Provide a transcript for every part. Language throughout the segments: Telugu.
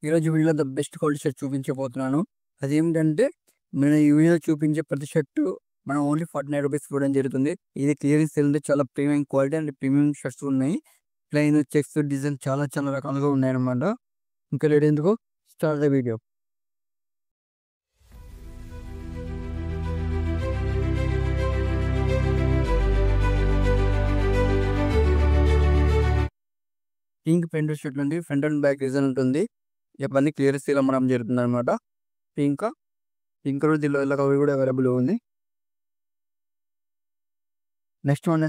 ఈరోజు వీడియోలో ద బెస్ట్ క్వాలిటీ షర్ట్ చూపించబోతున్నాను. అదేమిటంటే నేను ఈ వీడియోలో చూపించే ప్రతి షర్టు మనం ఓన్లీ 49 రూపీస్ ఇవ్వడం జరుగుతుంది. ఇది క్లియరెన్స్ సేల్ ఉంది. చాలా premium quality and premium shirts ఉన్నాయి. ప్లెయిన్, చెక్స్, డిజైన్ చాలా చాలా రకాలుగా ఉన్నాయన్నమాట. ఇంకా లేట్ ఎందుకు, start the video. Pink print shirt ఉంది. ఫ్రంట్ అండ్ బ్యాక్ డిజైన్ ఉంటుంది. ఇవన్నీ క్లియరెన్స్ సేల్ అమ్మడం జరుగుతుంది అనమాట. పింక్ దీనిలో ఇలా కలర్ కూడా అవైలబుల్ ఉంది. నెక్స్ట్ వన్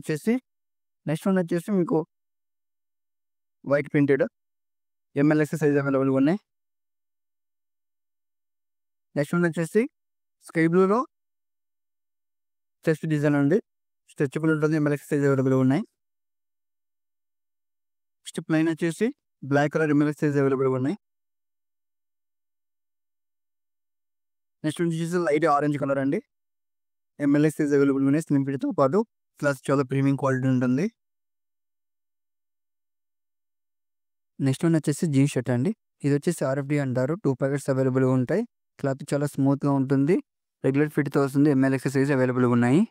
వచ్చేసి మీకు white printed ML/XL size available ఉన్నాయి. నెక్స్ట్ వన్ వచ్చేసి స్కై బ్లూలో చెస్ట్ డిజైన్ అండి. స్ట్రెచబుల్ ఉంటుంది. ML/XL సైజ్ అవైలబుల్ ఉన్నాయి. నెక్స్ట్ ప్లెయిన్ వచ్చేసి black colour ML/XL size available ఉన్నాయి. నెక్స్ట్ వచ్చేసి లైట్ ఆరెంజ్ కలర్ అండి. ML/XL సైజ్ అవైలబుల్ ఉన్నాయి. స్లిమ్ ఫిట్తో పాటు ప్లస్ చాలా ప్రీమియం క్వాలిటీ ఉంటుంది. నెక్స్ట్ వన్ వచ్చేసి జీన్స్ షర్ట్ అండి. ఇది వచ్చేసి RFD అంటారు. 2 ప్యాకెట్స్ అవైలబుల్గా ఉంటాయి. క్లాత్ చాలా స్మూత్గా ఉంటుంది. రెగ్యులర్ ఫిట్తో వస్తుంది. ML/XL సైజ్ అవైలబుల్గా ఉన్నాయి.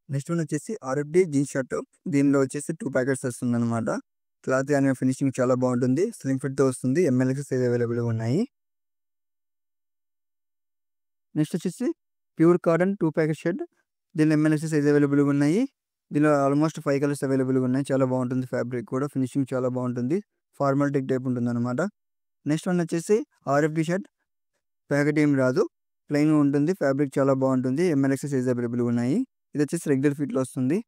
నెక్స్ట్ వన్ వచ్చేసి RFD జీన్స్ షర్ట్. దీనిలో వచ్చేసి 2 ప్యాకెట్స్ వస్తుంది అనమాట. క్లాత్ కానీ ఫినిషింగ్ చాలా బాగుంటుంది. స్లిమ్ ఫిట్తో వస్తుంది. ML/XL సైజ్ అవైలబుల్గా ఉన్నాయి. నెక్స్ట్ వచ్చేసి ప్యూర్ కాటన్ 2 ప్యాకెట్ షర్ట్. దీనిలో ML/XL సైజ్ అవైలబుల్గా ఉన్నాయి. దీనిలో ఆల్మోస్ట్ 5 కలర్స్ అవైలబుల్గా ఉన్నాయి. చాలా బాగుంటుంది. ఫ్యాబ్రిక్ కూడా ఫినిషింగ్ చాలా బాగుంటుంది. ఫార్మాలిటిక్ టైప్ ఉంటుంది అనమాట. నెక్స్ట్ వన్ వచ్చేసి RFD షర్ట్. ప్యాకెట్ ఏం రాదు, ప్లెయిన్ ఉంటుంది. ఫ్యాబ్రిక్ చాలా బాగుంటుంది. ML/XL సైజ్ అవైలబుల్గా ఉన్నాయి. ఇది వచ్చేసి రెగ్యులర్ ఫిట్లో వస్తుంది.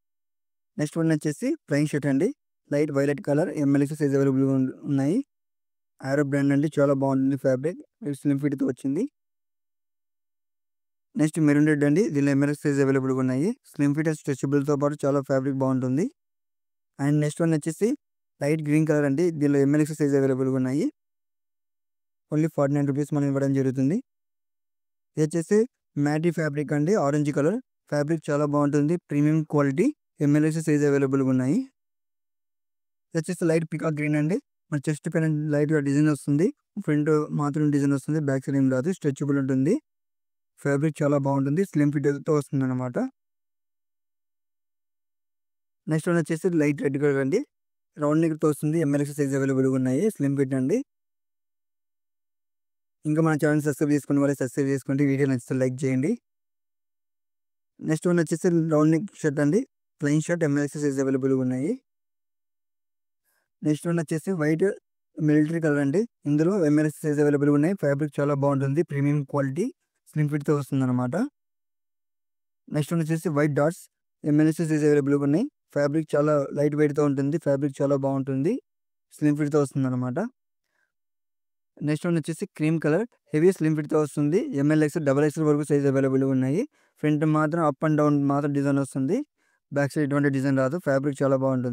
నెక్స్ట్ వన్ వచ్చేసి ప్లెయిన్ షర్ట్ అండి. Light violet colour ML/XL size అవైలబుల్గా ఉన్నాయి. ఆరో బ్రాండ్ అండి. చాలా బాగుంటుంది. ఫ్యాబ్రిక్ స్లిమ్ ఫిట్తో వచ్చింది. నెక్స్ట్ మెరూన్ రెడ్ అండి. దీనిలో ML/XL సైజ్ అవైలబుల్గా ఉన్నాయి. స్లిమ్ ఫిట్ అండ్ స్ట్రెచబుల్తో పాటు చాలా ఫ్యాబ్రిక్ బాగుంటుంది. అండ్ నెక్స్ట్ వన్ వచ్చేసి లైట్ గ్రీన్ కలర్ అండి. దీనిలో ML/XL సైజ్ అవైలబుల్గా ఉన్నాయి. ఓన్లీ 49 రూపీస్ మనం ఇవ్వడం జరుగుతుంది. ఇది వచ్చేసి మ్యాటీ ఫ్యాబ్రిక్ అండి. ఆరెంజ్ కలర్ ఫ్యాబ్రిక్ చాలా బాగుంటుంది. Premium quality. ML/XL సైజ్ అవైలబుల్గా ఉన్నాయి. ఇది వచ్చేసి లైట్ పికాక్ గ్రీన్ అండి. మన చెస్ట్ పైన లైట్గా డిజైన్ వస్తుంది. ఫ్రంట్ మాత్రం డిజైన్ వస్తుంది. బ్యాక్ సైడ్ ఏం రాదు. స్ట్రెచబుల్ ఉంటుంది. ఫ్యాబ్రిక్ చాలా బాగుంటుంది. స్లిమ్ ఫిట్తో వస్తుంది అనమాట. నెక్స్ట్ వన్ వచ్చేసి లైట్ రెడ్ కలర్ అండి. రౌండ్ నెక్తో వస్తుంది. ML/XL సైజ్ అవైలబుల్గా ఉన్నాయి. స్లిమ్ ఫిట్ అండి. ఇంకా మన ఛానల్ సబ్స్క్రైబ్ చేసుకుని వాళ్ళు సబ్స్క్రైబ్ చేసుకుంటే వీడియో నచ్చితే లైక్ చేయండి. నెక్స్ట్ వన్ వచ్చేసి రౌండ్ నెక్ షర్ట్ అండి. ప్లెయిన్ షర్ట్ ML/XL సైజ్ అవైలబుల్గా ఉన్నాయి. నెక్స్ట్ వన్ వచ్చేసి వైట్ మిలిటరీ కలర్ అండి. ఇందులో ML/XL సైజ్ అవైలబుల్గా ఉన్నాయి. ఫ్యాబ్రిక్ చాలా బాగుంటుంది. Premium quality. స్లిమ్ ఫిట్తో వస్తుంది అనమాట. నెక్స్ట్ వన్ వచ్చేసి వైట్ డాట్స్ ML/XL సైజ్ అవైలబుల్గా ఉన్నాయి. ఫ్యాబ్రిక్ చాలా లైట్ వెయిట్తో ఉంటుంది. ఫ్యాబ్రిక్ చాలా బాగుంటుంది. స్లిమ్ ఫిట్తో వస్తుంది అనమాట. నెక్స్ట్ వన్ వచ్చేసి క్రీమ్ కలర్ హెవీ స్లిమ్ ఫిట్తో వస్తుంది. ML/XL XXL వరకు సైజ్ అవైలబుల్గా ఉన్నాయి. ఫ్రంట్ మాత్రం అప్ అండ్ డౌన్ మాత్రం డిజైన్ వస్తుంది. బ్యాక్ సైడ్ ఎటువంటి డిజైన్ రాదు. ఫ్యాబ్రిక్ చాలా బాగుంటుంది.